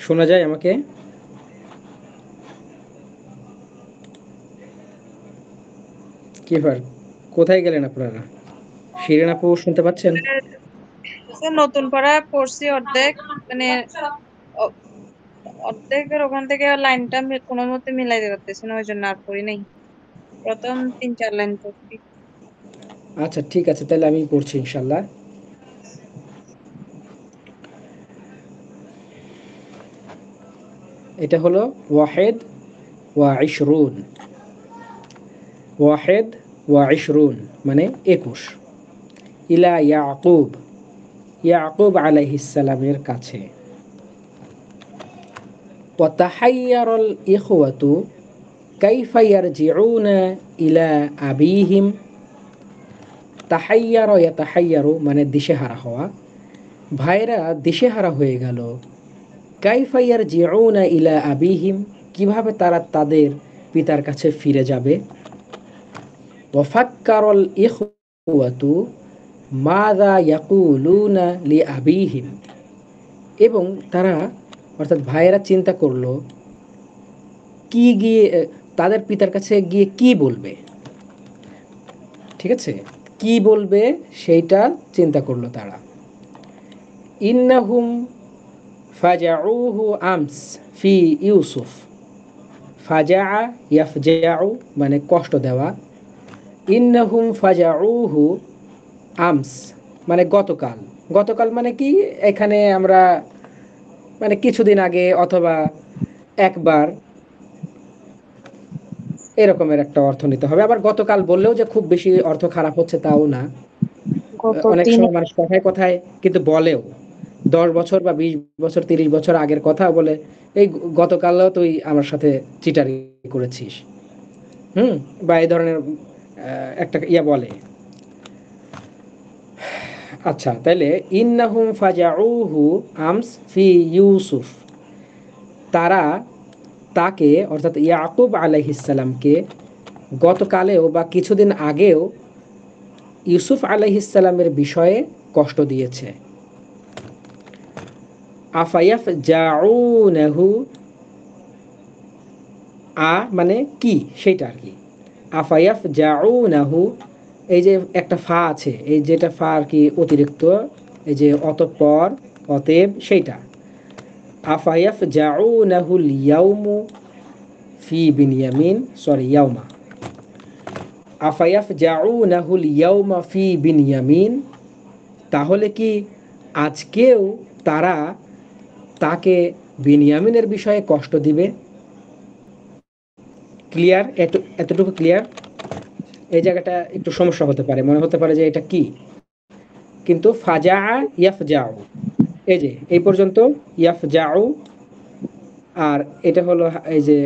শোনা যায় আমাকে? কি ব্যাপার, কোথায় গেলেন আপনারা? শিরিন আপু শুনতে পাচ্ছেন? নতুন পাড়া পড়ছি অর্ধেক, মানে অ- অর্ধেকের ওখান থেকে লাইনটা কোনো মতে মিলাইতে পারতেছি না, ওই জন্য আর পড়ি নাই। প্রথম 3-4 লাইন পড়ছি। আচ্ছা ঠিক আছে, তাহলে আমি পড়ছি ইনশাল্লাহ। এটা হলো ওয়াহেদ ওয়া ইশরুন। ওয়াহেদ ওয়া ইশরুন মানে 21। ইলা ইয়াকুব, ইয়াকুব আলাইহিস সালামের কাছে। ওয়া তাহাইয়ারাল ইখওয়াতু কাইফা ইয়ারজিউনা ইলা আবিহিম। তাহাইয়ার ইয়াতাহাইয়ারু মানে দিশেহারা হওয়া। ভাইরা দিশেহারা হয়ে গেল। কাইফা ইয়ারজিউনা ইলা আবিহিম, কিভাবে তারা তাদের পিতার কাছে ফিরে যাবে। ওয়াফাক্কারল ইখওয়াতু মাযা ইয়াকুলুনা লিআবিহিম, এবং তারা অর্থাৎ ভাইয়েরা চিন্তা করলো কি গিয়ে তাদের পিতার কাছে গিয়ে কি বলবে। ঠিক আছে, কি বলবে সেইটা চিন্তা করলো তারা। ইন্নাহুম ফাজাউহু আমস ফি ইউসুফ। ফাজা ইয়াফজাউ মানে কষ্ট দেওয়া। ইন্নাহুম ফাজাউহু আমস মানে গতকাল। গতকাল মানে কি, এখানে আমরা মানে কিছুদিন আগে অথবা একবার, এরকমের একটা অর্থ নিতে হবে। আবার গতকাল বললেও যে খুব বেশি অর্থ খারাপ হচ্ছে তাও না। গত অনেক দিন সময় মানুষ কথায় কথায় কিন্তু বলেও 10 বছর বা 20 বছর 30 বছর আগের কথা বলে, এই গতকালও তুই আমার সাথে চিটারি করেছিস। হুম, বা এই ধরনের একটা ইয়া বলে। আচ্ছা, তাইলে ইন্নাহুম ফাজাউহু আমস ফি ইউসুফ, তারা তাকে অর্থাৎ ইয়াকুব আলাইহিসসালামকে গতকালেও বা কিছুদিন আগেও ইউসুফ আলাইহিসসালামের বিষয়ে কষ্ট দিয়েছে। আফায়াফ জাউনাহু, মানে কি সেইটা আর কি। আফায়াফ জাউনাহু, এই যে একটা ফা আছে, এই যেটা ফা আর কি অতিরিক্ত, এই যে অতঃপর, অতএব সেইটা। আফায়াফ জাউনাহুল ইয়াউমু ফি বিনিয়ামিন, সরি ইয়াউমা। আফায়াফ জাউনাহুল ইয়াউমা ফি বিনিয়ামিন, তাহলে কি আজকেও তারা তাকে বিনিয়ামিনের বিষয়ে কষ্ট দিবে। ক্লিয়ার? এতটুকু ক্লিয়ার? এই জায়গাটা একটু সমস্যা হতে পারে, মনে হতে পারে যে এটা কি, কিন্তু ফাজা ইয়াফজাউ, এই যে এই পর্যন্ত ইয়াফজাউ। আর এটা হলো এই যে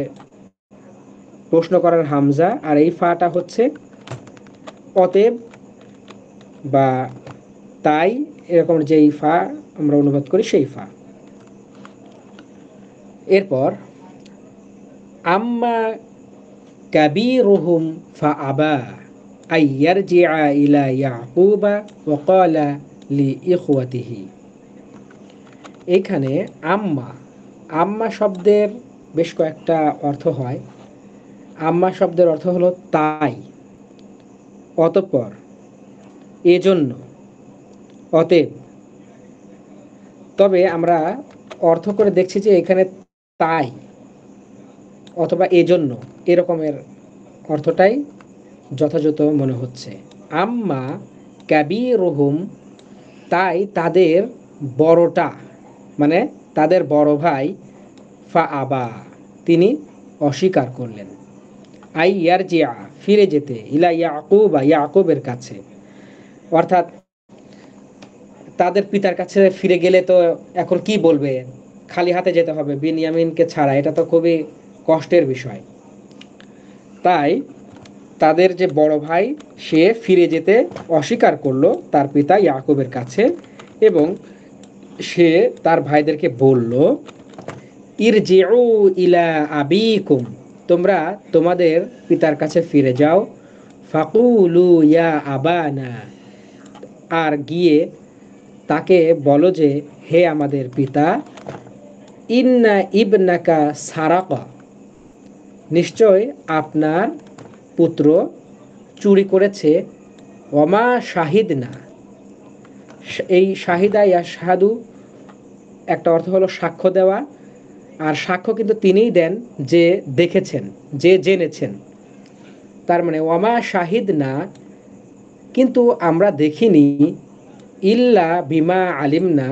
প্রশ্ন করার হামজা, আর এই ফাটা হচ্ছে অতএব বা তাই, এরকম যেই ফা আমরা অনুবাদ করি সেই ফা। এরপর আম্মা কাবীরুহুম ফাআবা আইয়ারজিআ ইলা ইয়াকুবা ওয়া ক্বালা লিইখওয়াতিহি। এইখানে আম্মা, আম্মা শব্দের বেশ কয়েকটা অর্থ হয়। আম্মা শব্দের অর্থ হলো তাই, অতঃপর, এজন্য, অতএব। তবে আমরা অর্থ করে দেখছি যে এখানে তাই অথবা এজন্য এরকমের অর্থটাই যথাযথ মনে হচ্ছে। আম্মা কাবীরুহুম, তাই তাদের বড়টা, মানে তাদের বড় ভাই, ফা আবা, তিনি অস্বীকার করলেন। আই ইয়ারজিআ, ফিরে যেতে, ইলা ইয়াকুবা, ইয়াকুবের কাছে। অর্থাৎ তাদের পিতার কাছে ফিরে গেলে তো এখন কি বলবে, খালি হাতে যেতে হবে বিনিয়ামিনকে ছাড়া, এটা তো খুবই কষ্টের বিষয়। তাই তাদের যে বড় ভাই, সে ফিরে যেতে অস্বীকার করলো তার পিতা ইয়াকুবের কাছে, এবং সে তার ভাইদেরকে বলল, ইরজিউ ইলা আবিকুম, তোমরা তোমাদের পিতার কাছে ফিরে যাও। ফাকুলু ইয়া আবানা, আর গিয়ে তাকে বলো যে হে আমাদের পিতা। ইন্না ইবনাকা সারাকা, নিশ্চয় আপনার পুত্র চুরি করেছে। ওমা শাহিদনা, এই শাহিদা ইয়া শাহাদু একটা অর্থ হলো সাক্ষ্য দেওয়া, আর সাক্ষ্য কিন্তু তিনিই দেন যে দেখেছেন, যে জেনেছেন। তার মানে ওমা শাহিদ না, কিন্তু আমরা দেখিনি, ইল্লা বিমা আলিম না,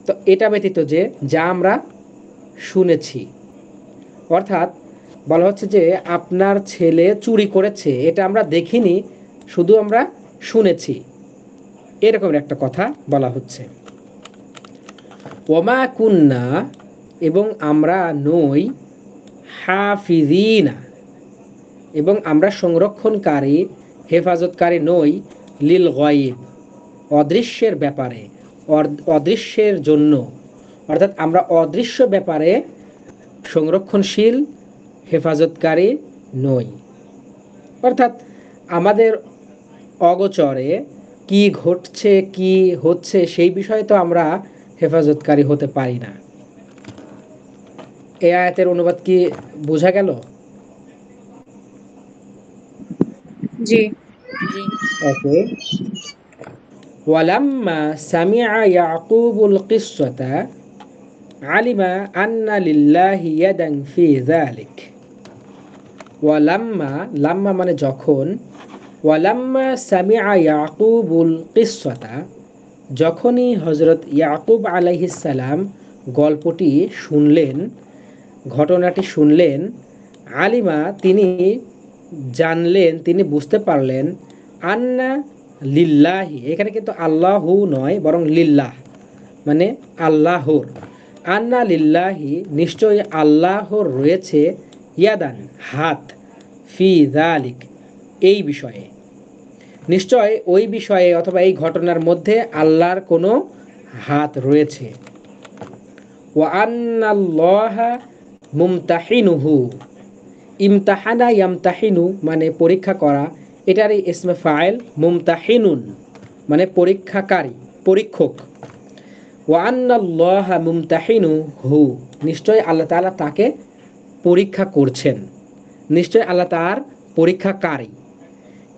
তো এটা ব্যতীত যে যা আমরা শুনেছি। অর্থাৎ বলা হচ্ছে যে আপনার ছেলে চুরি করেছে, এটা আমরা দেখিনি, শুধু আমরা শুনেছি, এরকম একটা কথা বলা হচ্ছে। ওমা কুন্না, এবং আমরা নই, হাফিজিনা, এবং আমরা সংরক্ষণকারী, হেফাজতকারী নই, লিল গায়ব, অদৃশ্যের ব্যাপারে, অদৃশ্যের জন্য। অর্থাৎ আমরা অদৃশ্য ব্যাপারে সংরক্ষণশীল, হেফাজতকারী নই। অর্থাৎ আমাদের অগোচরে কি ঘটছে কি হচ্ছে সেই বিষয়ে তো আমরা হেফাজতকারী হতে পারি না। এই আয়াতের অনুবাদ কি বোঝা গেল? জি। ওকে। ওয়ালাম্মা সামিআ ইয়াকুবুল কিসসাতা আলিমা আন্না লিল্লাহি ইয়াদান ফি যালিক। ওয়ালাম্মা, লাম্মা মানে যখন, ওয়ালাম্মা সামিআ ইয়াকুবুল কিসসাতা, যখনই হযরত ইয়াকুব আলাইহিস সালাম গল্পটি শুনলেন, ঘটনাটি শুনলেন, আলিমা তিনি জানলেন, তিনি বুঝতে পারলেন, আন্না লিল্লাহি, এখানে কিন্তু আল্লাহু নয় বরং লিল্লাহ মানে আল্লাহর, আন্না লিল্লাহি নিশ্চয়ই আল্লাহর রয়েছে, ইয়াদান হাত, ফি যালিক এই বিষয়ে, নিশ্চয় ওই বিষয়ে অথবা এই ঘটনার মধ্যে আল্লাহর কোনো হাত রয়েছে। ওয়া আন্নাল্লাহা মুমতাহিনুহু, ইমতাহানা ইয়ামতাহিনু মানে পরীক্ষা করা, এটারই ইসমে ফাইল, মুমতাহিনুন মানে পরীক্ষাকারী, পরীক্ষক। ওয়া আন্নাল্লাহা মুমতাহিনুহু, নিশ্চয় আল্লাহ তাআলা তাকে পরীক্ষা করছেন, নিশ্চয় আল্লাহ তার পরীক্ষাকারী।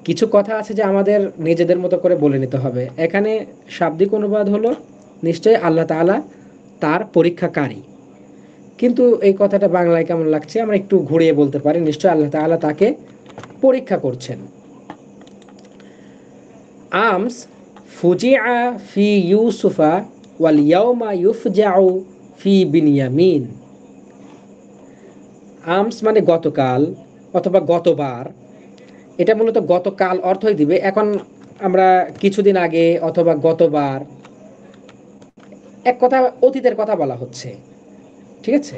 কিছু কথা আছে যে আমাদের নিজেদের মতো করে বলে নিতে হবে। এখানে শাব্দিক অনুবাদ হলো নিশ্চয় আল্লাহ তাআলা তার পরীক্ষাকারী, কিন্তু এই কথাটা বাংলায় কেমন লাগছে, আমরা একটু ঘুরিয়ে বলতে পারি, নিশ্চয় আল্লাহ তাআলা তাকে পরীক্ষা করছেন। আমস ফুজিআ ফি ইউসুফা ওয়াল ইয়াউমা ইউফজাউ ফি বিনিয়ামিন। আমস মানে গতকাল অথবা গতবার, এটা মূলত গতকাল অর্থই দিবে। এখন আমরা কিছুদিন আগে অথবা গতবার, এক কথা অতীতের কথা বলা হচ্ছে, ঠিক আছে?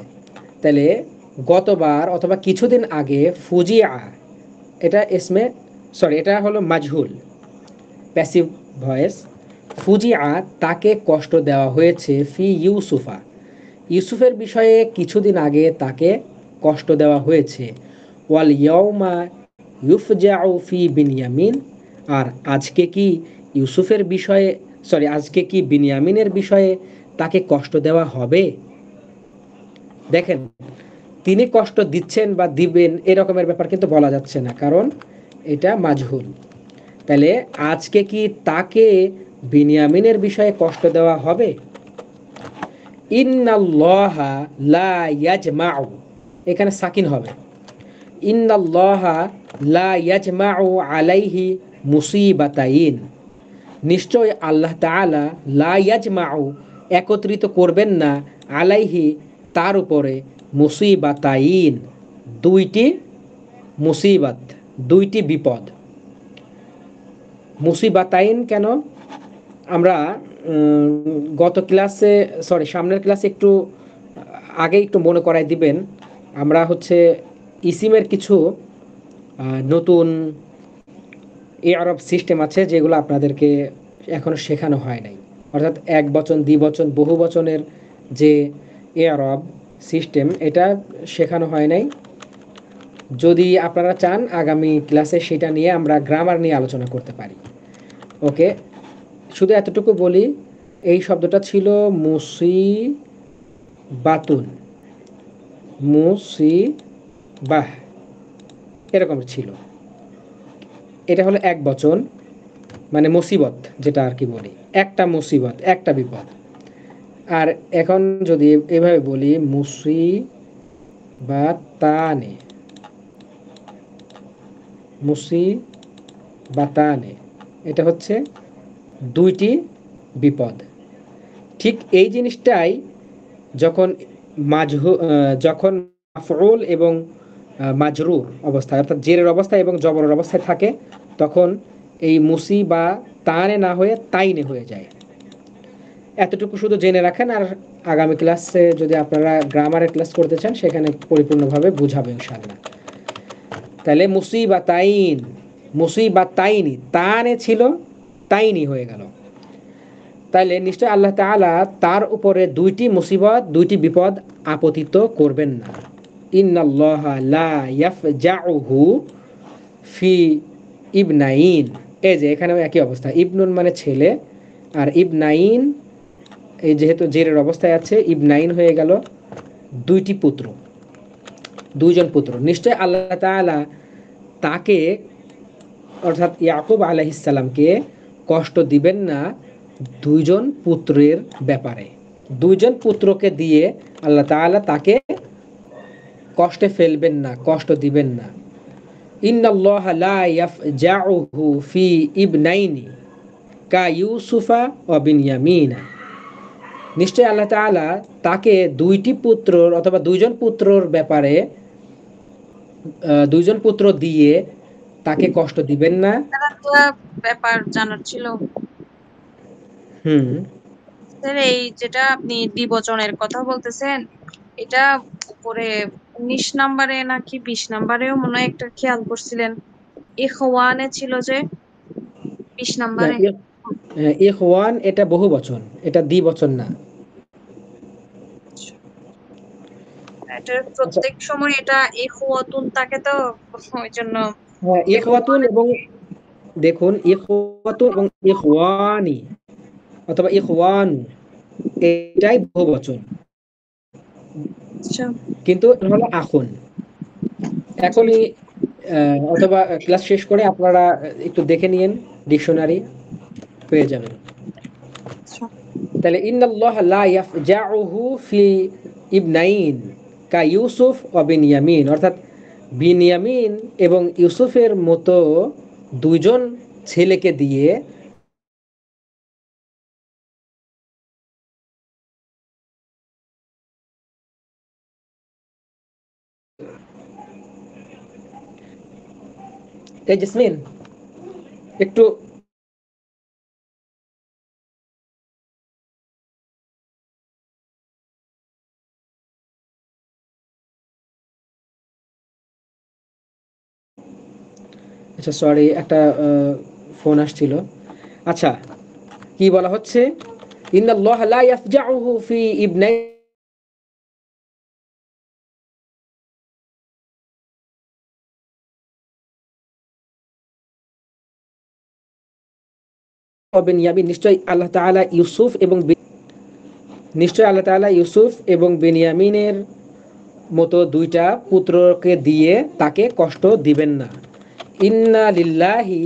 তাহলে গতবার অথবা কিছুদিন আগে, ফুজিআ এটা ইসমে, সরি এটা হলো মাজহুল, প্যাসিভ ভয়েস। ফুজিআ তাকে কষ্ট দেওয়া হয়েছে, ফি ইউসুফা ইউসুফের বিষয়ে কিছুদিন আগে তাকে কষ্ট দেওয়া হয়েছে, ওয়াল ইয়াউমা ইউফজাউ ফি বিনিয়ামিন, আর আজকে কি ইউসুফের বিষয়ে, সরি আজকে কি বিনিয়ামিনের বিষয়ে তাকে কষ্ট দেওয়া হবে। দেখেন, তিনি কষ্ট দিচ্ছেন বা দিবেন এরকমের ব্যাপার কিন্তু বলা যাচ্ছে না, কারণ এটা মাজহুল। তাহলে আজকে কি তাকে বিনিয়ামিনের বিষয়ে কষ্ট দেওয়া হবে। ইন্নাল্লাহা লা ইয়াজমাউ, এখানে সাকিন হবে, ইন্নাল্লাহা লা ইয়াজমাউ আলাইহি মুসিবাতাইন, নিশ্চয় আল্লাহ তাআলা লা ইয়াজমাউ একত্রিত করবেন না, আলাইহি তার উপরে, মুসিবাতাইন দুইটি মুসিবাত, দুইটি বিপদ। মুসিবাতাইন কেন, আমরা গত ক্লাসে, সরি সামনের ক্লাসে একটু আগে একটু মনে করাই দিবেন, আমরা হচ্ছে ইসিমের কিছু নতুন ইআরব সিস্টেম আছে যেগুলো আপনাদেরকে এখনো শেখানো হয় নাই। অর্থাৎ এক বচন, দ্বিবচন, বহু বচনের যে ইআরব সিস্টেম, এটা শেখানো হয় নাই। যদি আপনারা চান আগামী ক্লাসে সেটা নিয়ে আমরা গ্রামার নিয়ে আলোচনা করতে পারি। ওকে, শুধু এতটুকু বলি, এই শব্দটা ছিল বাতুন, মুসিবাহ, এরকম ছিল। এটা হলো এক বচন, মানে মুসিবত যেটা আর কি বলি, একটা মুসিবত, একটা বিপদ। আর এখন যদি এভাবে বলি মুসিবাতানে, মুসিবাতানে, এটা হচ্ছে দুইটি বিপদ। ঠিক এই জিনিসটাই যখন যখন মাফউল এবং মাজরুর অবস্থায়, অর্থাৎ জেরের অবস্থায় এবং জবরের অবস্থায় থাকে, তখন এই মুসিবা তানে না হয়ে তাইনে হয়ে যায়। এতটুকু শুধু জেনে রাখেন, আর আগামী ক্লাসে যদি আপনারা গ্রামারের ক্লাস করতে চান সেখানে পরিপূর্ণভাবে বুঝাবে ইনশাআল্লাহ। তাহলে মুসিবাতাইন, মুসিবাতাইনি, তানে ছিল তাইনি হয়ে গেল। তাইলে নিশ্চয় আল্লাহ তাআলা তার উপরে দুইটি মুসিবত, দুইটি বিপদ আপতিত করবেন না। ইন্নাল্লাহা লা ইয়াফজাউহু ফি ইবনাইন, এই যে এখানেও একই অবস্থা, ইবনুন মানে ছেলে, আর ইবনাইন এই যেহেতু জেরের অবস্থায় আছে, ইবনাইন হয়ে গেল দুইটি পুত্র, দুইজন পুত্র। নিশ্চয় আল্লাহ তাআলা তাকে, অর্থাৎ ইয়াকুব আলাইহিস সালামকে কষ্ট দিবেন না দুইজন পুত্রের ব্যাপারে। দুইজন পুত্রকে দিয়ে আল্লাহ তাআলা তাকে কষ্টে ফেলবেন না, কষ্ট দিবেন না। ইন্নাল্লাহা লা ইয়াফজাউহু ফি ইবনাইনি কা ইউসুফা ওয়া বিনয়ামিনা, নিশ্চয় আল্লাহ তাআলা তাকে দুইটি পুত্র অথবা দুইজন পুত্রর ব্যাপারে, দুইজন পুত্র দিয়ে তাকে কষ্ট দিবেন না। একটা ব্যাপার জানার ছিল হুম, স্যার, এই যেটা আপনি দ্বিবচনের কথা বলতেছেন, এটা উপরে 19 নম্বরে নাকি 20 নম্বরেও মনে হয় একটা খেয়াল করছিলেন, ইখওয়ানে ছিল যে 20 না, নম্বরে। ইখওয়ান এটা বহু বচন, এটা দ্বিবচন না। এটা আচ্ছা, প্রত্যেক সময় এটা ইখওয়াতুন থাকে তো, ওই জন্য হ্যাঁ, ইখওয়াতুন ইখওয়ানে। এবং দেখুন ইখওয়াতুন এবং ইখওয়ানি অথবা ইখওয়ান, এটাই বহু বচন, আচ্ছা, কিন্তু এটা হলো আখুন। জি এখনই জি। অথবা ক্লাস শেষ করে আপনারা একটু দেখে নিয়েন, ডিকশনারি পেয়ে যাবেন। আচ্ছা। তাহলে ইন্নাল্লাহ লা ইয়াফজাউহু ফি ইবনাইন কা ইউসুফ ও বিনয়ামিন, অর্থাৎ বিনয়ামিন এবং ইউসুফের মতো দুইজন ছেলেকে দিয়ে এই জেসমিন একটু, আচ্ছা সরি, একটা ফোন আসছিল। আচ্ছা, কি বলা হচ্ছে, ইন্নাল্লাহ লা ইয়াফজাউহু ফি ইবনাইন ওয়া বিনয়ামিন, নিশ্চয় আল্লাহ তাআলা ইউসুফ এবং বেনিয়ামিনের মতো দুইটা পুত্রকে দিয়ে তাকে কষ্ট দিবেন না। ইন্না লিল্লাহি,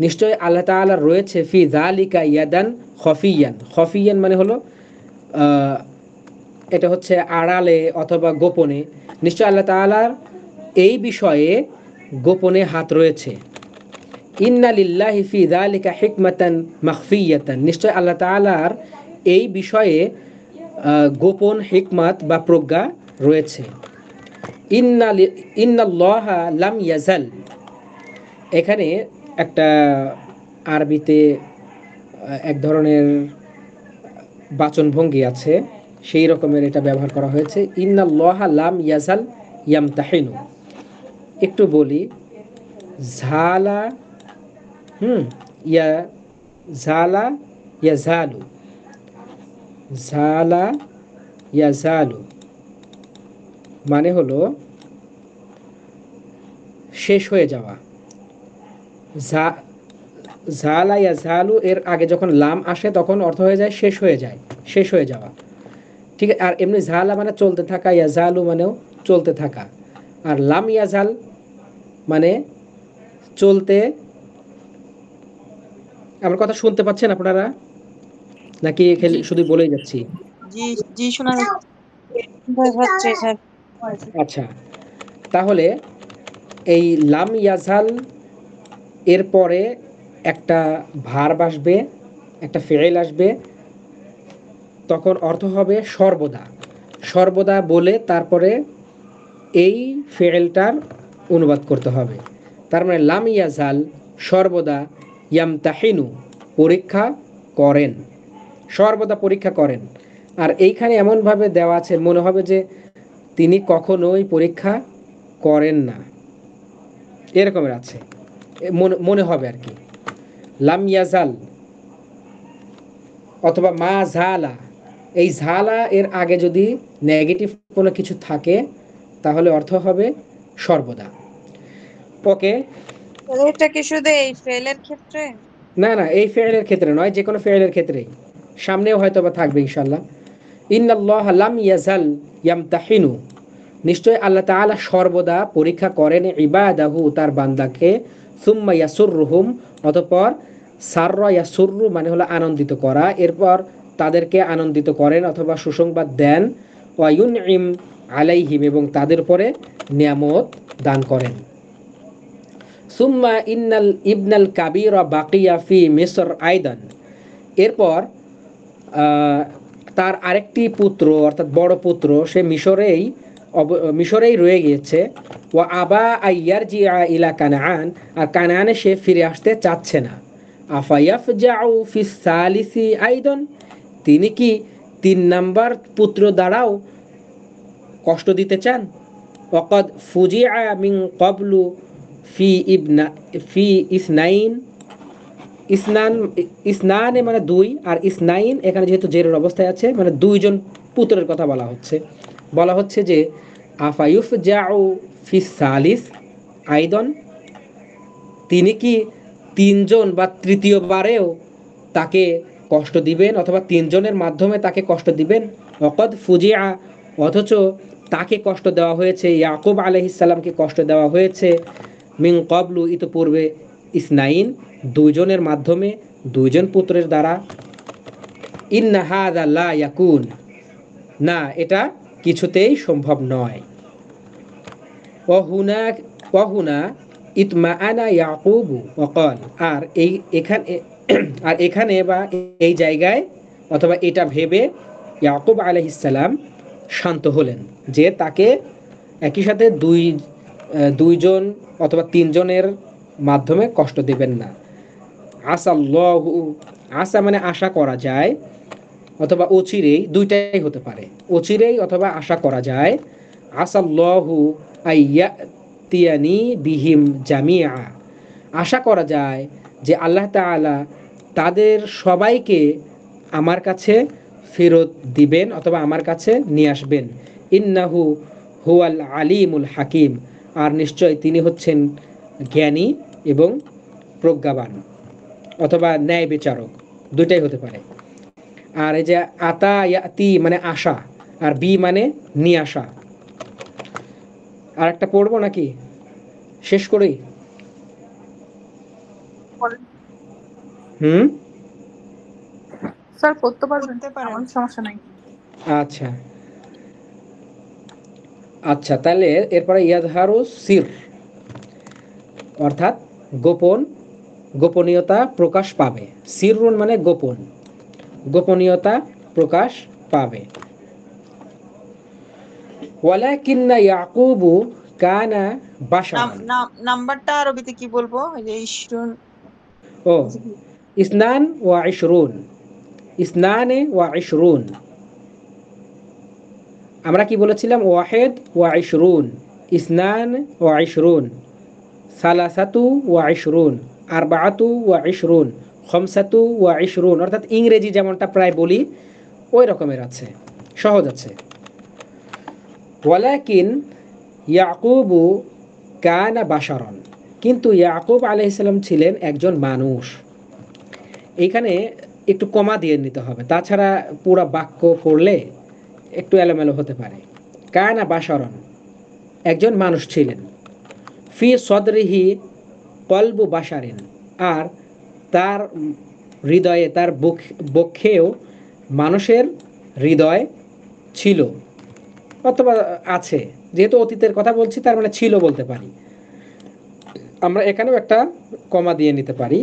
নিশ্চয় আল্লাহ তাআলা রয়েছে ফি যালিকা ইয়াদান খফিয়ান, খফিয়ান মানে হলো এটা হচ্ছে আড়ালে অথবা গোপনে। নিশ্চয় আল্লাহ তাআলার এই বিষয়ে গোপনে হাত রয়েছে। ইন্না লিল্লাহি ফি যালিকা হিকমাতান মাখফিয়াতান, নিশ্চয় আল্লাহ তাআলার এই বিষয়ে গোপন হিকমাত বা প্রজ্ঞা রয়েছে। ইন্নাল্লাহা লাম ইয়াজাল, এখানে একটা আরবিতে এক ধরনের বাচনভঙ্গি আছে, সেই রকমের এটা ব্যবহার করা হয়েছে, ইন্নাল্লাহা লাম ইয়াজাল ইয়ামতাহিনু। একটু বলি, ঝালা, হুম, ইয়া, ঝালা ইয়াজালু, ঝালা ইয়াজালু মানে হলো শেষ হয়ে যাওয়া। ঝালা ইয়াজালু এর আগে যখন লাম আসে তখন অর্থ হয়ে যায় শেষ হয়ে যায়, শেষ হয়ে যাওয়া। ঠিক আছে। আর এমনি ঝালা মানে চলতে থাকা, ইয়াজালু মানেও চলতে থাকা। আর লাম ইয়াজাল মানে চলতে। আমার কথা শুনতে পাচ্ছেন আপনারা, নাকি জি শুধু বলেই যাচ্ছি? জি জি শোনা যাচ্ছে। হচ্ছে স্যার। আচ্ছা, তাহলে এই লাম ইয়াজাল এর পরে একটা ভার্ব আসবে, একটা ফেল আসবে, তখন অর্থ হবে সর্বদা। সর্বদা বলে তারপরে এই ফেলটার অনুবাদ করতে হবে। তার মানে লাম ইয়াজাল সর্বদা, ইয়ামতাহিনু পরীক্ষা করেন, সর্বদা পরীক্ষা করেন। আর এইখানে এমনভাবে দেওয়া আছে মনে হবে যে তিনি কখনোই পরীক্ষা করেন না, এরকমের আছে, মনে মনে হবে আর কি। লাম ইয়াজাল অথবা মা ঝালা, এই ঝালা এর আগে যদি নেগেটিভ কোনো কিছু থাকে তাহলে অর্থ হবে সর্বদা। ওকে। তাহলে এটা কি শুধু এই ফেলের ক্ষেত্রে? না না, এই ফেলের ক্ষেত্রে নয়, যে কোনো ফেলের ক্ষেত্রেই, সামনেও হয়তো বা থাকবে ইনশাল্লাহ। ইন্নাল্লাহ লাম ইয়াজাল ইয়ামতাহিনু, নিশ্চয় আল্লাহ তাআলা সর্বদা পরীক্ষা করেন ইবাদাহু তার বান্দাকে, সুম্মা ইয়াসুররুহুম অতঃপর, সাররা ইয়াসুররু মানে হলো আনন্দিত করা, এরপর তাদেরকে আনন্দিত করেন অথবা সুসংবাদ দেন, ওয়া ইউনইম আলাইহিম এবং তাদের উপরে নিয়ামত দান করেন। সুম্মা ইন্নাল ইবনাল কাবিরা বাকিয়া ফি মিসর আইদান, এরপর তার আরেকটি পুত্র অর্থাৎ বড় পুত্র সে মিশরেই রয়ে গিয়েছে। ও আবা আইয়ার জিয়া ইলা কানাআন, আর কানাআনে সে ফিরে আসতে চাচ্ছে না। আফায়াফ জাউ ফিস সালিসি আইদন, তিনি কি 3 নাম্বার পুত্র দ্বারাও কষ্ট দিতে চান? ওয়াকাদ ফুজিআ মিন ক্বাবলু ফি ইবনা ফি ইসনাইন, ইসনান, ইসনানে মানে 2, আর ইসনাইন এখানে যেহেতু জেরের অবস্থায় আছে মানে 2জন পুত্রের কথা বলা হচ্ছে যে আফায়ুফ জাউ ফিস সালিস আইদন, তিনি কি 3জন বা তৃতীয়বারেও তাকে কষ্ট দিবেন অথবা 3জনের মাধ্যমে তাকে কষ্ট দিবেন? অকদ ফুজিয়া, অথচ তাকে কষ্ট দেওয়া হয়েছে, ইয়াকুব আলাইহিস সালামকে কষ্ট দেওয়া হয়েছে, মিন ক্বাবলু ইতপূর্বে, ইসনাইন 2জনের মাধ্যমে, 2জন পুত্রের দ্বারা। ইন্না হাযা লা ইয়াকুন, না এটা কিছুতেই সম্ভব নয়। ওয়াহুনা ইতমাআনা ইয়াকুবু ওয়াকাল, আর এখানে বা এই জায়গায় অথবা এটা ভেবে ইয়াকুব আলাইহিস সালাম শান্ত হলেন যে তাকে একই সাথে 2জন অথবা 3জনের মাধ্যমে কষ্ট দেবেন না। আসাল্লাহু, আসা মানে আশা করা যায়, অথবা অচিরেই, দুইটাই হতে পারে, অচিরেই অথবা আশা করা যায়। আসাল্লাহু আইয়াতিয়ানি বিহিম জামিআ, আশা করা যায় যে আল্লাহ তাআলা তাদের সবাইকে আমার কাছে ফেরত দিবেন অথবা আমার কাছে নিয়ে আসবেন। ইন্নাহু হুয়াল আলিমুল হাকিম, আর নিশ্চয় তিনি হচ্ছেন জ্ঞানী এবং প্রজ্ঞাবান, অথবা ন্যায় বিচারক, দুইটাই হতে পারে। আর এই যে আতা ইয়াতি মানে আশা, আর বি মানে নিয়ে আসা। আর একটা পড়বো নাকি শেষ করি? হুম, স্যার পড়তে পারবেন, করতে পারেন। আমার সমস্যা নাই। আচ্ছা আচ্ছা, তাহলে এরপরে ইয়াজহারু সির, অর্থাৎ গোপন, গোপনীয়তা প্রকাশ পাবে। সিররুন মানে গোপন, গোপনীয়তা প্রকাশ পাবে। ওয়ালাকিন্না ইয়াকুবু কানা বাশারান, নাম্বারটা আরবিতে কি বলবো? এই যে ইশরুন। ও ইসনান ওয়া ইশরুন, ইসনানে ওয়া ইশরুন, আমরা কি বলেছিলাম? ওয়াহেদ ওয়া ইশরুন, ইসনান ওয়া ইশরুন, সালাসাতু ওয়া ইশরুন, আরবাআতু ওয়া ইশরুন, খমসাতু ওয়া ইশরুন, অর্থাৎ ইংরেজি যেমনটা প্রায় বলি ওই রকমের আছে, সহজ আছে। ওয়ালাকিন ইয়াকুবু কানা বাশারন, কিন্তু ইয়াকুব আলাইহিস সালাম ছিলেন একজন মানুষ। এইখানে একটু কমা দিয়ে নিতে হবে, তাছাড়া পুরো বাক্য পড়লে একটু এলোমেলো হতে পারে। কানা বাশারন, একজন মানুষ ছিলেন। ফি সদরিহি কলবু বাশারিন, আর তার হৃদয়ে, তার বক্ষেও মানুষের হৃদয় ছিল অথবা আছে, যেহেতু অতীতের কথা বলছি তার মানে ছিল বলতে পারি। আমরা এখানেও একটা কমা দিয়ে নিতে পারি,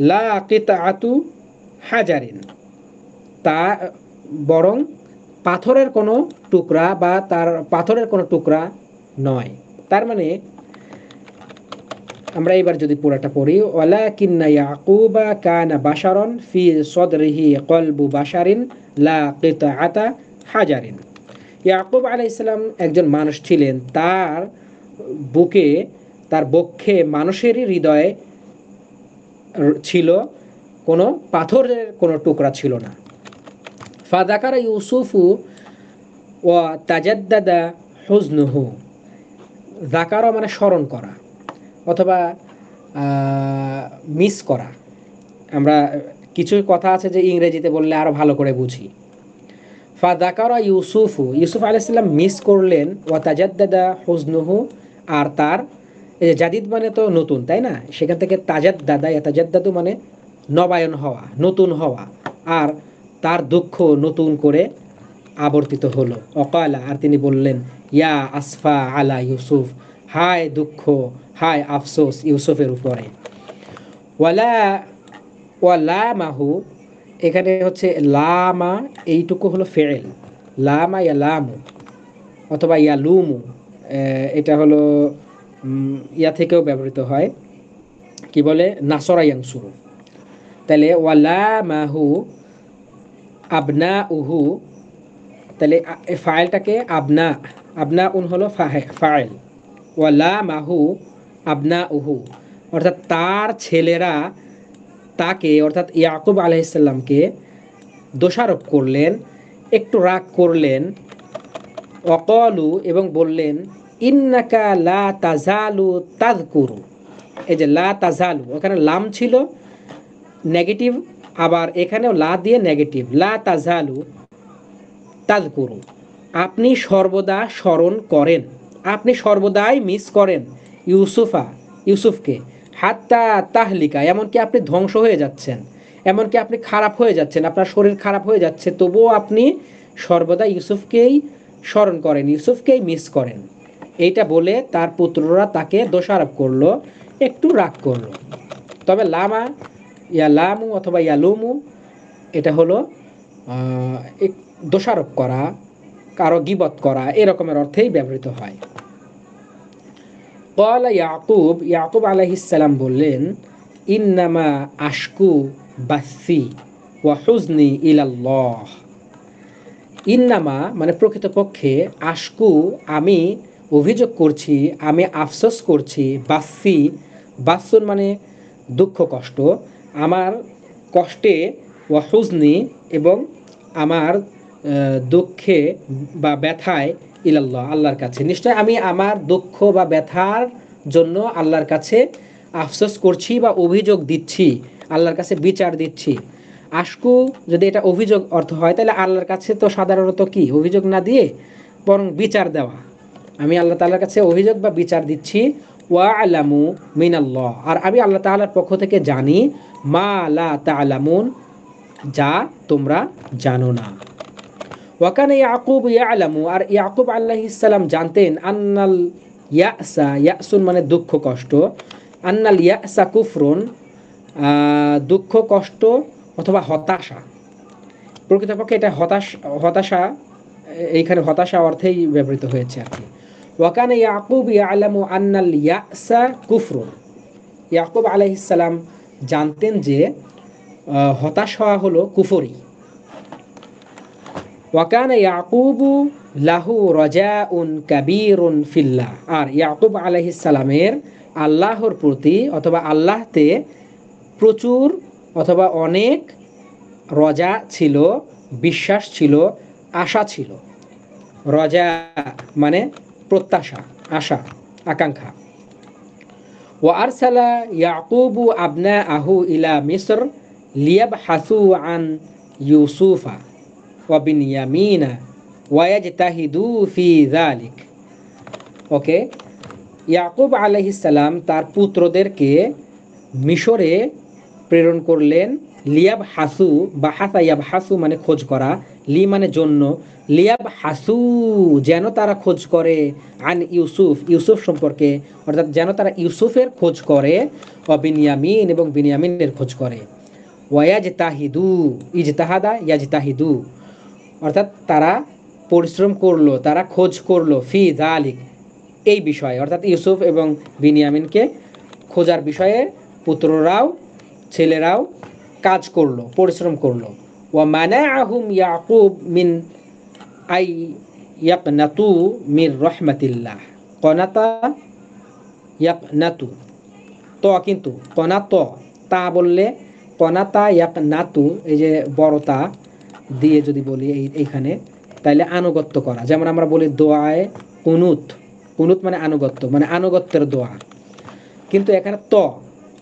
লা কিতাআতু হাজারিন, তা বরং পাথরের কোনো টুকরা বা তার পাথরের কোনো টুকরা নয়। তার মানে আমরা এবার যদি পুরাটা পড়ি, ওয়ালাকিন্না ইয়াকুবা কানা বাশারন ফি সদরিহি কলবু বাশারিন লা কিতাআতা হাজারিন। ইয়াকুব আলাইহিস সালাম একজন মানুষ ছিলেন, তার বুকে, তার বক্ষে মানুষেরই হৃদয় ছিল, কোনো পাথরের কোনো টুকরা ছিল না। ফাযাকারা ইউসুফু ওয়া তাজাদ্দাদা হুজনুহু, যাকারা মানে স্মরণ করা অথবা মিস করা। আমরা কিছু কথা আছে যে ইংরেজিতে বললে আরো ভালো করে বুঝি। ফাযাকারা ইউসুফু, ইউসুফ আলাইহিস সালাম মিস করলেন, ওয়া তাজাদ্দাদা হুজনুহু, আর তার এই যে জাদিদ মানে তো নতুন, তাই না? সেখান থেকে তাজাদ্দাদা, ইয়াতাজাদ্দাদু মানে নবায়ন হওয়া, নতুন হওয়া, আর তার দুঃখ নতুন করে আবর্তিত হলো। অকালা, আর তিনি বললেন, ইয়া আসফা আলা ইউসুফ, হায় দুঃখ, হায় আফসোস ইউসুফের উপরে। ওয়ালা ওয়ালা মাহু, এখানে হচ্ছে লামা, এইটুকু হলো ফেল, লামা ইয়া লামু অথবা ইয়া লুমু, এটা হলো ইয়া থেকেও ব্যবহৃত হয়, কি বলে, নাসরা ইয়ানসুরু। তাহলে ওয়ালা মাহু আবনা উহু, তাহলে ফাইলটাকে আবনা, আবনা উন হলো ফাইল, ওয়ালা মাহু আবনা উহু, অর্থাৎ তার ছেলেরা তাকে, অর্থাৎ ইয়াকুব আলাইহিস সালামকে দোষারোপ করলেন, একটু রাগ করলেন। ওয়াকালু, এবং বললেন, ইন্নাকা লা তাজালু তাযকুরু, এই যে লা তাজালু, ওখানে লাম ছিল নেগেটিভ, আবার এখানেও লা দিয়ে নেগেটিভ, লা তাজালু তাযকুরু, আপনি সর্বদা স্মরণ করেন, আপনি সর্বদাই মিস করেন ইউসুফকে, হাত্তা তাহলিকা, এমনকি আপনি ধ্বংস হয়ে যাচ্ছেন, এমনকি আপনি খারাপ হয়ে যাচ্ছেন, আপনার শরীর খারাপ হয়ে যাচ্ছে, তবুও আপনি সর্বদা ইউসুফকেই স্মরণ করেন, ইউসুফকেই মিস করেন। এইটা বলে তার পুত্ররা তাকে দোষারোপ করলো, একটু রাগ করলো। তবে লামা ইয়া লামু অথবা ইয়ালুমু, এটা হলো দোষারোপ করা, কারো গীবত করা, এরকমের অর্থেই ব্যবহৃত হয়। ক্বালা ইয়াকুব, ইয়াকুব আলাইহিস সালাম বললেন, ইন্নামা আশকু বাসি ওয়া হুজনি ইলাল্লাহ। ইন্নামা মানে প্রকৃতপক্ষে, আশকু আমি অভিযোগ করছি, আমি আফসোস করছি, বাসি, বাসুন মানে দুঃখ কষ্ট, আমার কষ্টে, ওয়া হুজনি এবং আমার দুঃখে বা ব্যথায়, ইলাল্লাহ আল্লাহর কাছে, নিশ্চয় আমি আমার দুঃখ বা ব্যথার জন্য আল্লাহর কাছে আফসোস করছি বা অভিযোগ দিচ্ছি, আল্লাহর কাছে বিচার দিচ্ছি। আশকু যদি এটা অভিযোগ অর্থ হয়, তাহলে আল্লাহর কাছে তো সাধারণত কি অভিযোগ না দিয়ে বরং বিচার দেওয়া, আমি আল্লাহ তাআলার কাছে অভিযোগ বা বিচার দিচ্ছি। ওয়া আলামু মিনাল্লাহ, আর আমি আল্লাহ তাআলার পক্ষ থেকে জানি, মা লা তা'লামুন, যা তোমরা জানো না। ওয়াকানা ইয়াকুব ইয়ালামু, আর ইয়াকুব আলাইহিস সালাম জানতেন, আন্নাল ইয়াসা, ইয়াসুন মানে দুঃখ কষ্ট, আন্নাল ইয়াসা কুফরুন, দুঃখ কষ্ট অথবা হতাশা, প্রকৃতপক্ষে এটা হতাশা, এইখানে হতাশা অর্থেই ব্যবহৃত হয়েছে আর কি। ওয়াকানা ইয়াকুব ইয়ালামু আন্নাল ইয়াসা কুফরুন, ইয়াকুব আলাইহিস সালাম জানতেন যে হতাশ হওয়া হলো কুফরি। ওয়াকানা ইয়াকুবু লাহু রাজাউন কাবীরুন ফিল্লাহ, আর ইয়াকুব আলাইহিস সালামের আল্লাহর প্রতি অথবা আল্লাহতে প্রচুর অথবা অনেক রজা ছিল, বিশ্বাস ছিল, আশা ছিল। রজা মানে প্রত্যাশা, আশা, আকাঙ্ক্ষা। ওয়া আরসালা ইয়াকুবু আবনাআহু ইলা মিসর লিয়াবহাসু আন ইউসুফা ওয়া বিনয়ামিনা ওয়ায়াজতাহিদু ফি যালিক। ওকে, ইয়াকুব আলাইহিস সালাম তার পুত্রদেরকে মিশরে প্রেরণ করলেন। লিয়াব হাসু, বাহাসা ইয়াব হাসু মানে খোঁজ করা, লি মানে জন্য, লিয়াব হাসু যেন তারা খোঁজ করে, আন ইউসুফ ইউসুফ সম্পর্কে, অর্থাৎ যেন তারা ইউসুফের খোঁজ করে, ও বিনিয়ামিন এবং বিনিয়ামিনের খোঁজ করে। ওয়াজ তাহিদু, ইজতাহাদা ইয়াজতাহিদু, অর্থাৎ তারা পরিশ্রম করলো, তারা খোঁজ করলো, ফি যালিক এই বিষয়ে, অর্থাৎ ইউসুফ এবং বিনিয়ামিনকে খোঁজার বিষয়ে পুত্ররাও ছেলেরাও কাজ করলো, পরিশ্রম করলো। ওয়া মানাআহুম ইয়াকুব মিন আই ইয়াকনাতু মির রহমাতিল্লাহ। কনাতা ইয়াকনাতু, ত কিন্তু কনাত, তা বললে কনাতা ইয়াকনাতু, এই যে বড়তা দিয়ে যদি বলি এইখানে, তাইলে আনুগত্য করা। যেমন আমরা বলি দোয়ায় কুনুত, কুনুত মানে আনুগত্য, মানে আনুগত্যের দোয়া। কিন্তু এখানে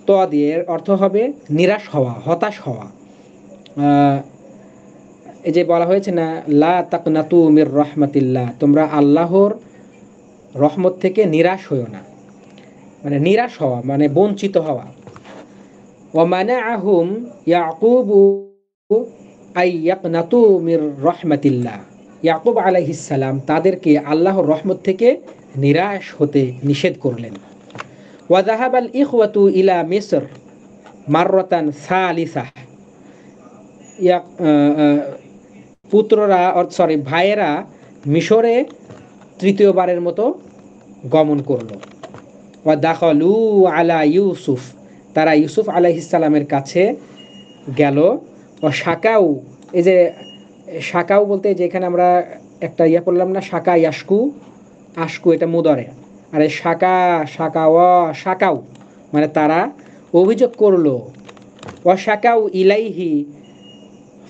ত দিয়ে অর্থ হবে নিরাশ হওয়া, হতাশ হওয়া। এই যে বলা হয়েছে না, লা তাকনাতু মির রহমাতিল্লাহ, তোমরা আল্লাহর রহমত থেকে নিরাশ হইও না, মানে নিরাশ হওয়া মানে বঞ্চিত হওয়া। ওয়া মানাআহুম ইয়াকুবু আই ইয়াকনাতু মির রহমাতিল্লাহ, ইয়াকুব আলাইহিস সালাম তাদেরকে আল্লাহর রহমত থেকে নিরাশ হতে নিষেধ করলেন। ওয়া যাহাবাল ইখওয়াতু ইলা মিসর মাররাতান সালিসা, পুত্ররা ভাইয়েরা মিশরে তৃতীয়বারের মতো গমন করলো। ওয়া দাখালু আলা ইউসুফ, তারা ইউসুফ আলাইহিস সালামের কাছে গেল। ও শাকাউ, এই যে শাকাউ বলতে যেখানে আমরা একটা পড়লাম না, শাকা ইয়াশকু, আশকু এটা মুদরে, আর এই শাকা শাকাউ মানে তারা অভিযোগ করলো। ও শাকাউ ইলাইহি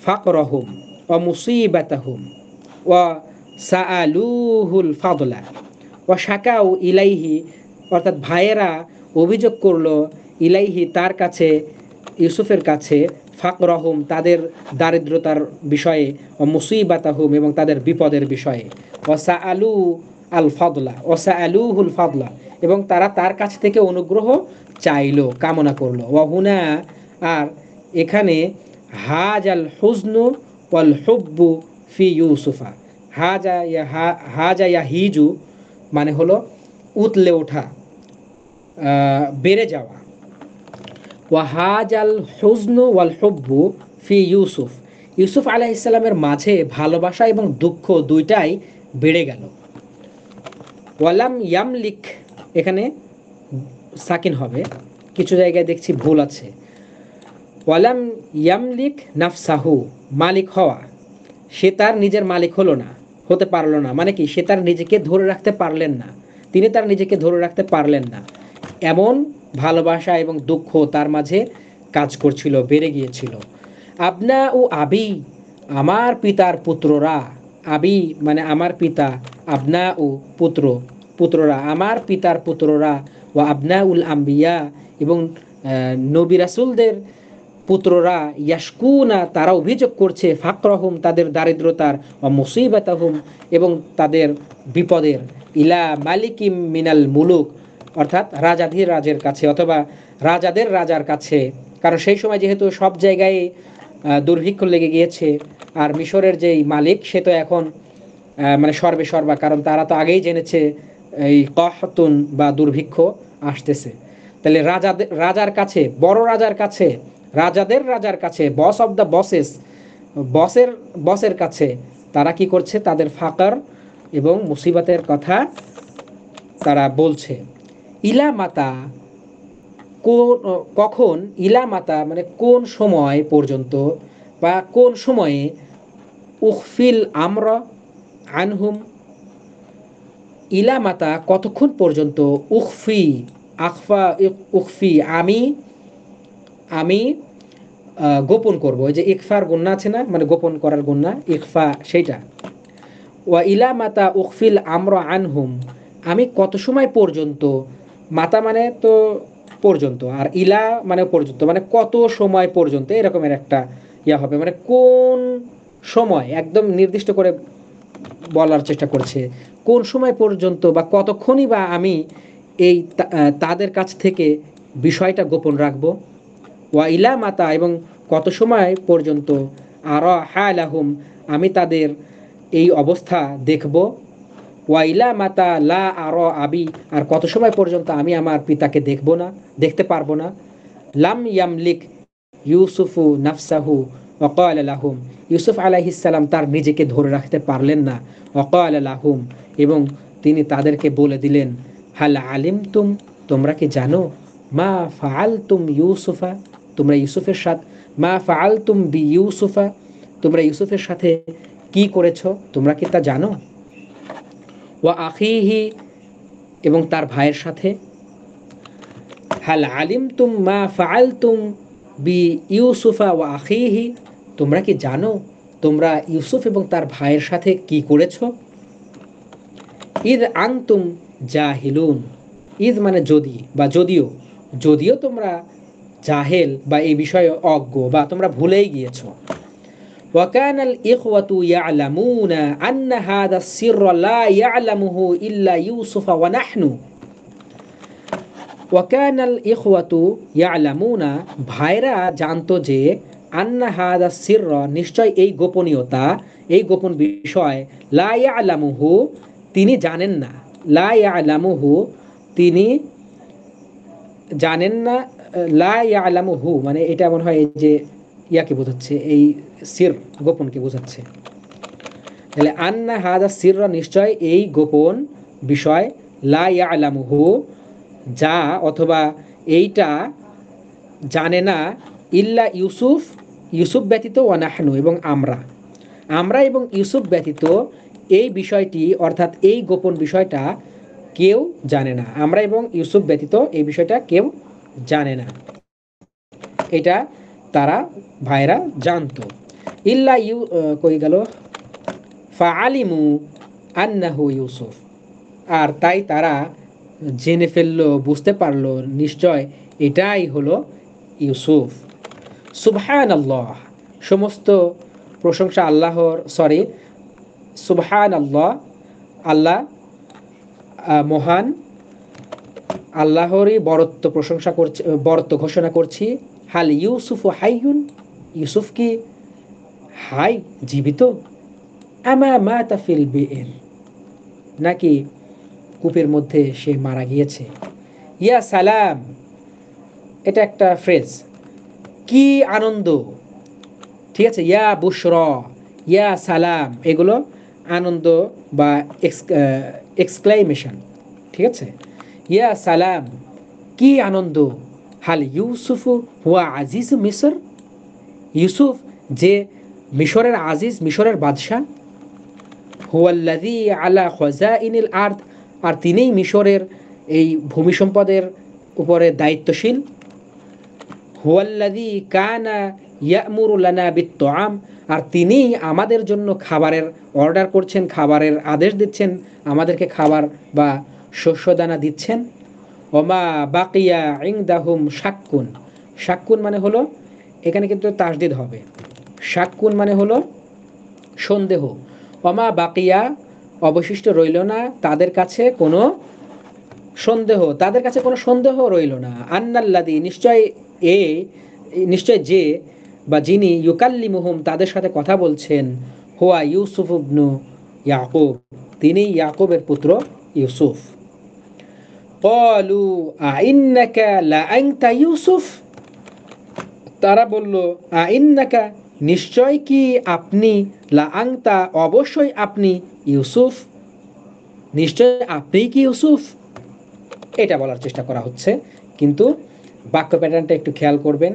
ফাকরহুম ও মুসিবাতাহুম ও সাআলুহুল ফাদলা। ও শাকাউ ইলাইহি, অর্থাৎ ভাইয়েরা অভিযোগ করলো, ইলাইহি তার কাছে, ইউসুফের কাছে, ফাকরহুম তাদের দারিদ্রতার বিষয়ে, ও মুসিবাতাহুম এবং তাদের বিপদের বিষয়ে, ও সাআলু আল ফাদলা, ও সাআলুহুল ফাদলা এবং তারা তার কাছ থেকে অনুগ্রহ চাইলো, কামনা করলো। ওয়া হুনা, আর এখানে, হাজাল হুজনু ওয়াল হুব্বু ফি ইউসুফা, হাজা ইয়া হিজু মানে হলো উতলে ওঠা, বেড়ে যাওয়া। ওয়া হাজাল হুজনু ওয়াল হুব্বু ফি ইউসুফ, ইউসুফ আলাইহিস সালামের মাঝে ভালোবাসা এবং দুঃখ দুইটাই বেড়ে গেল। ওয়ালাম ইয়ামলিক, এখানে সাকিন হবে, কিছু জায়গায় দেখছি ভুল আছে। ওয়ালাম ইয়ামলিক নাফসাহু, মালিক হওয়া, সে তার নিজের মালিক হলো না, হতে পারলো না, মানে কি সে তার নিজেকে ধরে রাখতে পারলেন না, তিনি তার নিজেকে ধরে রাখতে পারলেন না, এমন ভালোবাসা এবং দুঃখ তার মাঝে কাজ করছিল, বেড়ে গিয়েছিল। আবনা ও আবি, আমার পিতার পুত্ররা, আবি মানে আমার পিতা, আবনা ও পুত্র, পুত্ররা, আমার পিতার পুত্ররা, ও আবনা উল আম্বিয়া এবং নবী রাসূলদের পুত্ররা, ইয়াশকুনা তারা অভিযোগ করছে, ফাকরহুম তাদের দারিদ্রতার, ও মুসিবাতাহুম এবং তাদের বিপদের, ইলা মালিকিম মিনাল মুলুক অর্থাৎ রাজাধিরাজের কাছে অথবা রাজাদের রাজার কাছে, কারণ সেই সময় যেহেতু সব জায়গায় দুর্ভিক্ষ লেগে গিয়েছে, আর মিশরের যেই মালিক সে তো এখন মানে সর্বে সর্বা, কারণ তারা তো আগেই জেনেছে এই কহতুন বা দুর্ভিক্ষ আসতেছে। তাহলে রাজার কাছে, বড় রাজার কাছে, রাজাদের রাজার কাছে, বস অফ দ্য বসেস, বসের কাছে তারা কি করছে, তাদের ফাকার এবং মুসিবতের কথা তারা বলছে। ইলা মাতা, কখন, ইলা মাতা মানে কোন সময় পর্যন্ত, বা কোন সময়ে, উখফিল আমরা আনহুম, ইলা মাতা কতক্ষণ পর্যন্ত, উখফি আখফা উখফি আমি গোপন করব, ওই যে ইকফার গুন্না আছে না, মানে গোপন করার গুন্না, ইকফা সেইটা। ওয়া ইলা মাতা উখফিল আমরা আনহুম, আমি কত সময় পর্যন্ত, মাতা মানে তো পর্যন্ত, আর ইলা মানে পর্যন্ত, মানে কত সময় পর্যন্ত এরকমের একটা ইয়া হবে, মানে কোন সময় একদম নির্দিষ্ট করে বলার চেষ্টা করছে কোন সময় পর্যন্ত বা কতক্ষণই বা আমি এই তাদের কাছ থেকে বিষয়টা গোপন রাখবো, ওয়া ইলা মাতা এবং কত সময় পর্যন্ত আর হালাহুম আমি তাদের এই অবস্থা দেখব, ওয়াইলা মাতা লা আর আবি আর কত সময় পর্যন্ত আমি আমার পিতাকে দেখব না, দেখতে পারবো না। লাম ইয়ামলিক ইউসুফু নাফসাহু ওয়াকাল লাহুম ইউসুফ আলাইহিস সালাম তার নিজেকে ধরে রাখতে পারলেন না, ওয়াকাল লাহুম এবং তিনি তাদেরকে বলে দিলেন, হাল আলিমতুম তোমরা কি জানো, মা ফাআলতুম ইউসুফা তোমরা ইউসুফের সাথে, মা ফাআলতুম বি ইউসুফা তোমরা ইউসুফের সাথে কি করেছো তোমরা কি তা জানো, ওয়া আখিহি এবং তার ভাইয়ের সাথে, হাল আলিমতুম মা ফাআলতুম বি ইউসুফা ওয়া আখিহি তোমরা কি জানো তোমরা ইউসুফ এবং তার ভাইয়ের সাথে কি করেছো, ইদ আনতুম জাহিলুন ইদ মানে যদি বা যদিও, যদিও তোমরা জাহেল বা এই বিষয়ে অজ্ঞ বা তোমরা ভুলেই গিয়েছো, وكان الإخوة يعلمون أن هذا السر لا يعلمه إلا يوسف ونحن وكان الإخوة يعلمون ভাইরা জানতো যে আন্না হাদা সিরর নিশ্চয় এই গোপনীয়তা এই গোপন বিষয় লা ইয়ালামুহু তিনি জানেন না, লা ইয়ালামুহু তিনি জানেন না, লা ইয়ালামুহু মানে এটা মনে হয় এই যে ইয়াকে বোঝাচ্ছে, এই সির গোপনকে বোঝাচ্ছে। তাহলে আন্না হাদা সির নিশ্চয় এই গোপন বিষয়, লা ইয়ালামুহু যা অথবা এইটা জানে না, ইল্লা ইউসুফ ইউসুফ ব্যতীত ওয়া নাহনু এবং আমরা, আমরা এবং ইউসুফ ব্যতীত এই বিষয়টি অর্থাৎ এই গোপন বিষয়টা কেউ জানে না, আমরা এবং ইউসুফ ব্যতীত এই বিষয়টা কেউ জানে না, এটা তারা ভাইরা জানতো। ইল্লা কই গেল, ফাআলিমু আন্নাহু ইউসুফ আর তাই তারা জেনে ফেললো বুঝতে পারলো নিশ্চয় এটাই হলো ইউসুফ। সুবহানাল্লাহ সমস্ত প্রশংসা আল্লাহর, সুবহানাল্লাহ আল্লাহ মহান, আল্লাহরই বরত্ব প্রশংসা করছি, বরত্ব ঘোষণা করছি। হাল ইউসুফ হাইয়ুন ইউসুফ কি হাই জীবিত, আমা মাতা ফিল বির নাকি কূপের মধ্যে সে মারা গিয়েছে। ইয়া সালাম এটা একটা ফ্রেজ, কি আনন্দ, ঠিক আছে, ইয়া বুশরা ইয়া সালাম এগুলো আনন্দ বা এক্সক্লাইমেশন, ঠিক আছে, ইয়া সালাম কি আনন্দ, হাল ইউসুফ হুয়া আজিজ মিসর ইউসুফ যে মিশরের আজিজ মিশরের বাদশাহ, হুয়াল্লাযী আলা খাযাইনিল আরদ আর তিনিই মিশরের এই ভূমি সম্পদের উপরে দায়িত্বশীল, হুয়াল্লাযী কানা ইয়া'মুরু লানা বিত-তুআম আর তিনিই আমাদের জন্য খাবারের অর্ডার করছেন, খাবারের আদেশ দিচ্ছেন, আমাদেরকে খাবার বা শস্যদানা দিচ্ছেন। ওমা বাকিয়া ইনদাহুম শাক্কুন, শাক্কুন মানে হলো এখানে কিন্তু তাসদিদ হবে, শাক্কুন মানে হলো সন্দেহ, ওমা বাকিয়া অবশিষ্ট রইল না তাদের কাছে কোনো সন্দেহ, তাদের কাছে কোনো সন্দেহ রইল না, আন্নাল্লাযী নিশ্চয় যে বা যিনি ইউকাল্লিমুহুম তাদের সাথে কথা বলছেন, হুয়া ইউসুফ ইবনু ইয়াকুব তিনি ইয়াকুবের পুত্র ইউসুফ। ক্বালু আইন্নাকা লাআনতা ইউসুফ তারা বলল, আইন্নাকা নিশ্চয় কি আপনি, লাআনতা অবশ্যই আপনি, ইউসুফ নিশ্চয় আপনি কি ইউসুফ, এটা বলার চেষ্টা করা হচ্ছে। কিন্তু বাক্য প্যাটার্নটা একটু খেয়াল করবেন,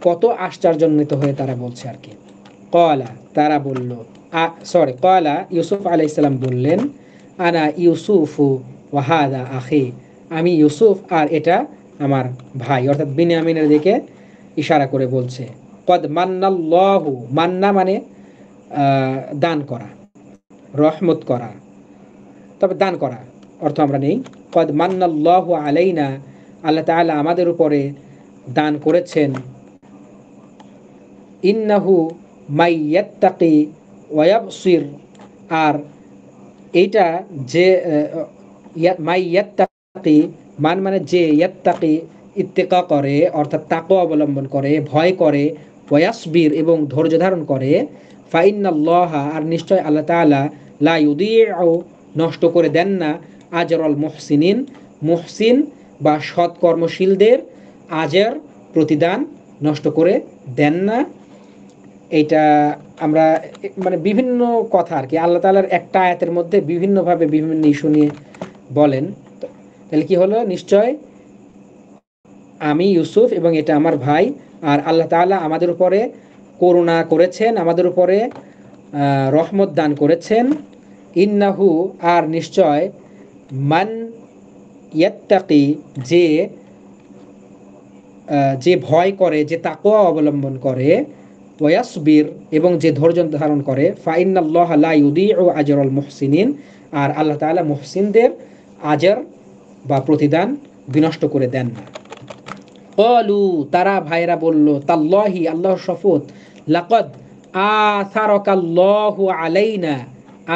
কত আশ্চর্যান্বিত হয়ে তারা বলছে আর কি। ক্বালা তারা বলল, ক্বালা ইউসুফ আলাইহিস সালাম বললেন, আনা ইউসুফু ওয়া হাযা আখি আমি ইউসুফ আর এটা আমার ভাই, অর্থাৎ বিনয়ামিনের দিকে ইশারা করে বলছে। কদ মান্নাল্লাহু মান্না মানে দান করা, রহমত করা, তবে দান করা অর্থ আমরা নেই। কদ মান্নাল্লাহু আলাইনা আল্লাহ তাআলা আমাদের উপরে দান করেছেন, ইন্নাহু মাইয়াত্তাকি ওয়া ইয়াবসির আর এইটা যে মাই ইয়াত্তাকি, মান মানে যে, ইয়াত্তাকি ইত্তেকা করে অর্থাৎ তাকওয়া অবলম্বন করে, ভয় করে, ওয়াসবির এবং ধৈর্য ধারণ করে, ফাইন্নাল্লাহা আর নিশ্চয় আল্লাহ তাআলা লা ইউদিউ নষ্ট করে দেন না আজরুল মুহসিনিন মুহসিন বা সৎ কর্মশীলদের আজর প্রতিদান নষ্ট করে দেন না। এইটা আমরা মানে বিভিন্ন কথা আর কি আল্লাহ তাআলার একটা আয়াতের মধ্যে বিভিন্নভাবে বিভিন্ন ইস্যু নিয়ে বলেন। তাহলে কি হলো, নিশ্চয় আমি ইউসুফ এবং এটা আমার ভাই, আর আল্লাহ তাআলা আমাদের উপরে করুণা করেছেন, আমাদের উপরে রহমত দান করেছেন। ইন্নাহু আর নিশ্চয়, মান ইয়াত্তাকি যে যে ভয় করে, যে তাকওয়া অবলম্বন করে, ওয়াসবির এবং যে ধৈর্য ধারণ করে, ফাইন্নাল্লাহা লা ইউদিউ আজরাল মুহসিনিন আর আল্লাহ তাআলা মুহসিনদের আজর বা প্রতিদান বিনষ্ট করে দেন না। ক্বালু তারা ভাইরা বলল, তাল্লাহি আল্লাহর শপথ, লাকাদ আসারাকাল্লাহু আলাইনা,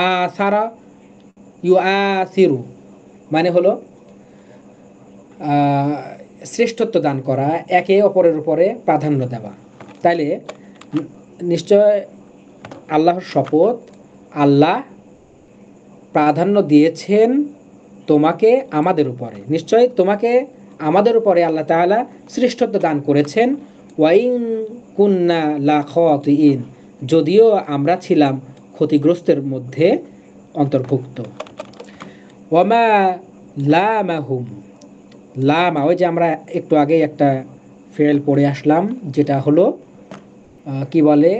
আসারা ইউআসিরু মানে হলো শ্রেষ্ঠত্ব দান করা, একে অপরের উপরে প্রাধান্য দেওয়া। তাইলে নিশ্চয় আল্লাহর শপথ, আল্লাহ প্রাধান্য দিয়েছেন তোমাকে আমাদের উপরে, নিশ্চয় তোমাকে আমাদের উপরে আল্লাহ তাআলা শ্রেষ্ঠত্ব দান করেছেন। ওয়াইন কুন্না লা খাতিইন যদিও আমরা ছিলাম ক্ষতিগ্রস্তের মধ্যে অন্তর্ভুক্ত। ওয়ামা লামাহুম লামা, ওই যে আমরা একটু আগে একটা ফেল পড়ে আসলাম, যেটা হলো কি বলে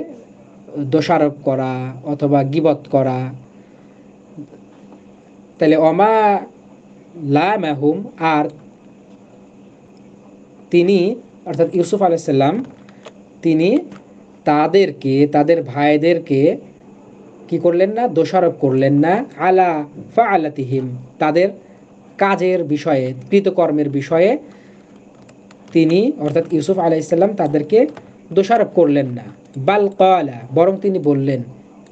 দোষারোপ করা অথবা গীবত করা। তাহলে ওমা লামাহুম আর তিনি অর্থাৎ ইউসুফ আলাইহিস সালাম তিনি তাদেরকে, তাদের ভাইদেরকে কি করলেন না, দোষারোপ করলেন না, আলা ফাআলাতিহিম তাদের কাজের বিষয়ে, কৃতকর্মের বিষয়ে তিনি অর্থাৎ ইউসুফ আলাইহিস সালাম তাদেরকে দোষারোপ করলেন না। বাল ক্বালা বরং তিনি বললেন,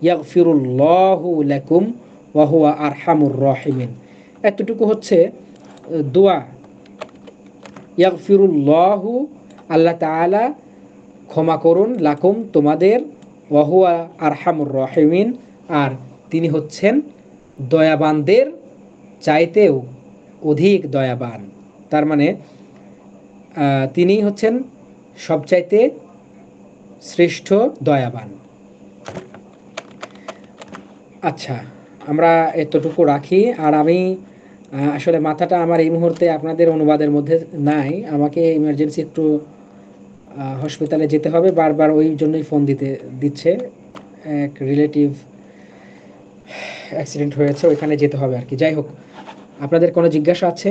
ইয়াগফিরুল্লাহু লাকুম ওয়া হুয়া আরহামুর রাহিমিন। এতটুকু হচ্ছে দোয়া। ইয়াগফিরুল্লাহু আল্লাহ তাআলা ক্ষমা করুন, লাকুম তোমাদের, ওয়া হুয়া আরহামুর রাহিমিন আর তিনি হচ্ছেন দয়াবানদের চাইতেও অধিক দয়াবান। তার মানে তিনি হচ্ছেন সবচাইতে শ্রেষ্ঠ দয়াবান। আচ্ছা, আমরা এতটুকু রাখি। আর আমি আসলে মাথাটা আমার এই মুহূর্তে আপনাদের অনুবাদের মধ্যে নাই, আমাকে ইমার্জেন্সি একটু হসপিটালে যেতে হবে, বারবার ওই জন্যই ফোন দিচ্ছে, এক রিলেটিভ অ্যাক্সিডেন্ট হয়েছে, ওইখানে যেতে হবে আর কি। যাই হোক, আপনাদের কোনো জিজ্ঞাসা আছে?